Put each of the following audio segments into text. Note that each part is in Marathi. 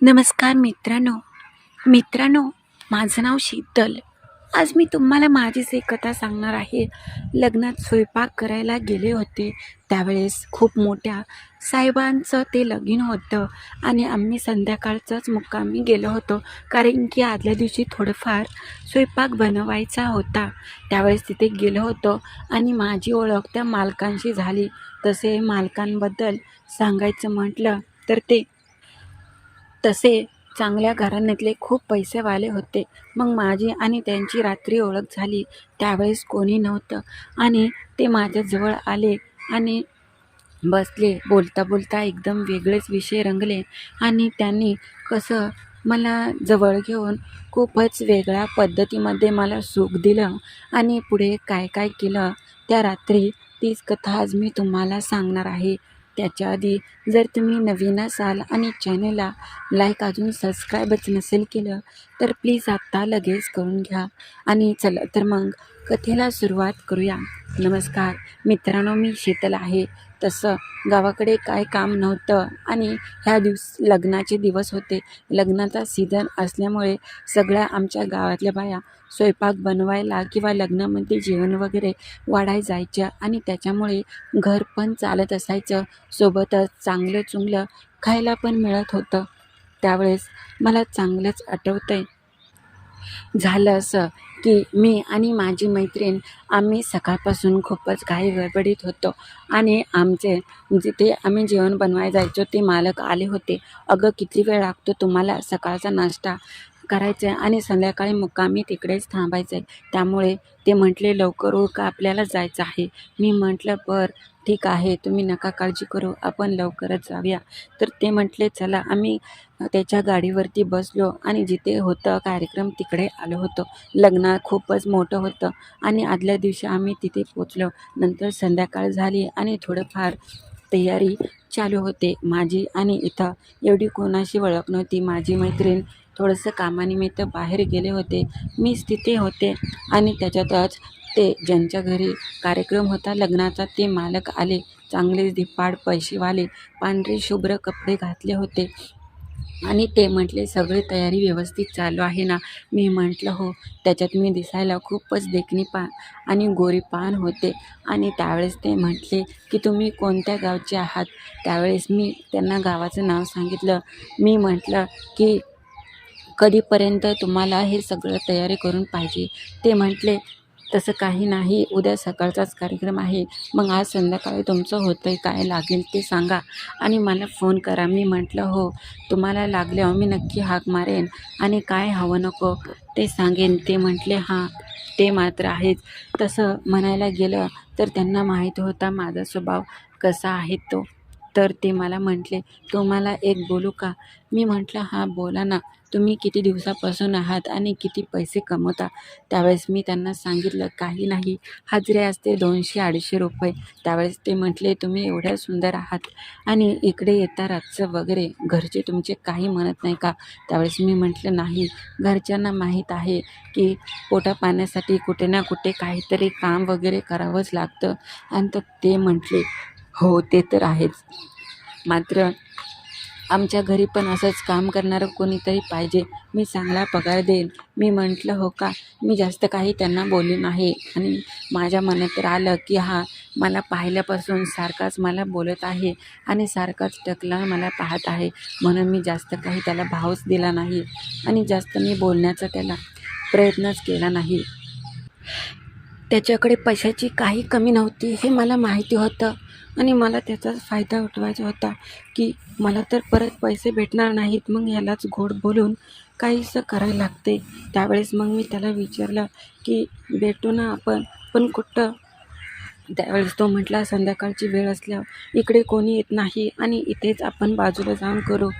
नमस्कार मित्रांनो. मित्रांनो, माझं नाव शीतल. आज मी तुम्हाला माझीच एक कथा सांगणार आहे. लग्नात स्वयंपाक करायला गेले होते. त्यावेळेस खूप मोठ्या साहेबांचं ते लगीन होतं आणि आम्ही संध्याकाळचाच मुक्कामी गेलो होतो. कारण की आदल्या दिवशी थोडंफार स्वयंपाक बनवायचा होता. त्यावेळेस तिथे गेलो होतो आणि माझी ओळख त्या मालकांशी झाली. तसे मालकांबद्दल सांगायचं म्हटलं तर ते तसे चांगल्या घराण्यातले खूप पैसेवाले होते. मग माझी आणि त्यांची रात्री ओळख झाली. त्यावेळेस कोणी नव्हतं आणि ते माझ्याजवळ आले आणि बसले. बोलता बोलता एकदम वेगळेच विषय रंगले आणि त्यांनी कसं मला जवळ घेऊन खूपच वेगळ्या पद्धतीमध्ये मला सुख दिलं आणि पुढे काय काय केलं त्या रात्री तीच कथा आज मी तुम्हाला सांगणार आहे. त्याच्या आधी जर तुम्ही नवीन असाल आणि चॅनलला लाईक अजून सबस्क्राईबच नसेल केलं तर प्लीज आत्ता लगेच करून घ्या. आणि चला तर मग कथेला सुरुवात करूया. नमस्कार मित्रांनो, मी शीतल आहे. तसं गावाकडे काय काम नव्हतं आणि ह्या लग्नाचे दिवस होते. लग्नाचा सीझन असल्यामुळे सगळ्या आमच्या गावातल्या बाया स्वयंपाक बनवायला किंवा लग्नामध्ये जेवण वगैरे वाढायला जायच्या आणि त्याच्यामुळे घर पण चालत असायचं. सोबतच चांगलं चुंगलं खायला पण मिळत होतं. त्यावेळेस मला चांगलंच आठवतंय. झालं असं की मी आणि माझी मैत्रीण आम्ही सकाळपासून खूपच घाई गडबडीत होतो आणि आमचे जिथे आम्ही जेवण बनवायला जायचो ते मालक आले होते. "अगं, किती वेळ लागतो तुम्हाला सकाळचा नाश्ता करायचा आहे आणि संध्याकाळी मुक्कामी तिकडेच थांबायचं आहे. त्यामुळे ते म्हटले, लवकर उरका, आपल्याला जायचं आहे." मी म्हटलं, "बरं, ठीक आहे, तुम्ही नका काळजी करू, आपण लवकरच जाऊया." तर ते म्हटले, "चला." आम्ही त्याच्या गाडीवरती बसलो आणि जिथे होतं कार्यक्रम तिकडे आलो होतो. लग्न खूपच मोठं होतं आणि आदल्या दिवशी आम्ही तिथे पोचलो. नंतर संध्याकाळ झाली आणि थोडंफार तयारी चालू होते माझी आणि इथं एवढी कोणाशी ओळख नव्हती. माझी मैत्रीण थोडंसं कामानिमित्त बाहेर गेले होते. मीच तिथे होते आणि त्याच्यातच ते ज्यांच्या घरी कार्यक्रम होता लग्नाचा ते मालक आले. चांगलेच धिप्पाड पैसेवाले, पांढरे शुभ्र कपडे घातले होते आणि ते म्हटले, "सगळी तयारी व्यवस्थित चालू आहे ना?" मी म्हटलं, "हो." त्याच्यात मी दिसायला खूपच देखणी आणि गोरीपान होते आणि त्यावेळेस ते म्हटले, की "तुम्ही कोणत्या गावचे आहात?" त्यावेळेस मी त्यांना गावाचं नाव सांगितलं. मी म्हटलं, की "कधीपर्यंत तुम्हाला हे सगळं तयारी करून पाहिजे?" ते म्हटले, "तसं काही नाही, उद्या सकाळचाच कार्यक्रम आहे. मग आज संध्याकाळी तुमचं होतं आहे, काय लागेल ते सांगा आणि मला फोन करा." मी म्हटलं, "हो, तुम्हाला लागल्यावर मी नक्की हाक मारेन आणि काय हवं नको ते सांगेन." ते म्हटले, "हां, ते मात्र आहेच." तसं म्हणायला गेलं तर त्यांना माहीत होता माझा स्वभाव कसा आहे तो. तर ते मला म्हटले, "तुम्हाला एक बोलू का?" मी म्हटलं, "हां, बोला ना. तुम्ही किती दिवसापासून आहात आणि किती पैसे कमवता?" त्यावेळेस मी त्यांना सांगितलं, "काही नाही, हजेरी असते ₹200-250." त्यावेळेस ते म्हटले, "तुम्ही एवढ्या सुंदर आहात आणि इकडे येता रातचं वगैरे, घरचे तुमचे काही म्हणत नाही का?" त्यावेळेस मी म्हटलं, "नाही, घरच्यांना माहीत आहे की पोटापाण्यासाठी कुठे ना कुठे काहीतरी काम वगैरे करावंच लागतं." आणि तर ते म्हटले, "हो, ते तर आहेच. मात्र आमच्या घरी पण असंच काम करणारं कोणीतरी पाहिजे. मी चांगला पगार देईन." मी म्हटलं, "हो का?" मी जास्त काही त्यांना बोलली नाही आणि माझ्या मनात तर आलं की हा मला पाहिल्यापासून सारखाच मला बोलत आहे आणि सारखाच टकला मला पाहत आहे. म्हणून मी जास्त काही त्याला भावच दिला नाही आणि जास्त मी बोलण्याचा त्याला प्रयत्नच केला नाही. त्याच्याकडे पैशाची काही कमी नव्हती हे मला माहिती होतं आणि मला त्याचाच फायदा उठवायचा होता, की मला तर परत पैसे भेटणार नाहीत, मग ह्यालाच गोड बोलून काहीसं करायला लागते. त्यावेळेस मग मी त्याला विचारलं, की "भेटू ना आपण, पण कुठं?" त्यावेळेस तो म्हटला, "संध्याकाळची वेळ असल्यावर इकडे कोणी येत नाही आणि इथेच आपण बाजूला जाऊन करू."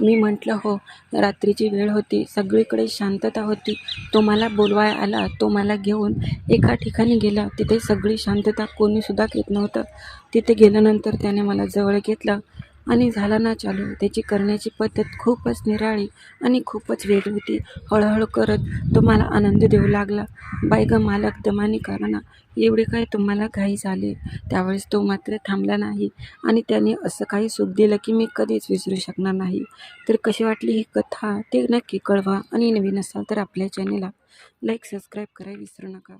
मी म्हटलं, "हो." रात्रीची वेळ होती, सगळीकडे शांतता होती. तो मला बोलवाय आला. तो मला घेऊन एका ठिकाणी गेला. तिथे सगळी शांतता, कोणीसुद्धा येत नव्हतं. तिथे गेल्यानंतर त्याने मला जवळ घेतलं आणि झाला ना चालू. त्याची करण्याची पद्धत खूपच निराळी आणि खूपच वेगळी होती. हळूहळू करत तो मला आनंद देऊ लागला. "बाई गं मालक, दमाने करा ना, एवढी काय तुम्हाला घाई झाली?" त्यावेळेस तो मात्र थांबला नाही आणि त्याने असं काही सुख दिलं की मी कधीच विसरू शकणार नाही. तर कशी वाटली ही कथा ते नक्की कळवा आणि नवीन असाल तर आपल्या चॅनेलला लाईक, सबस्क्राईब करायला विसरू नका.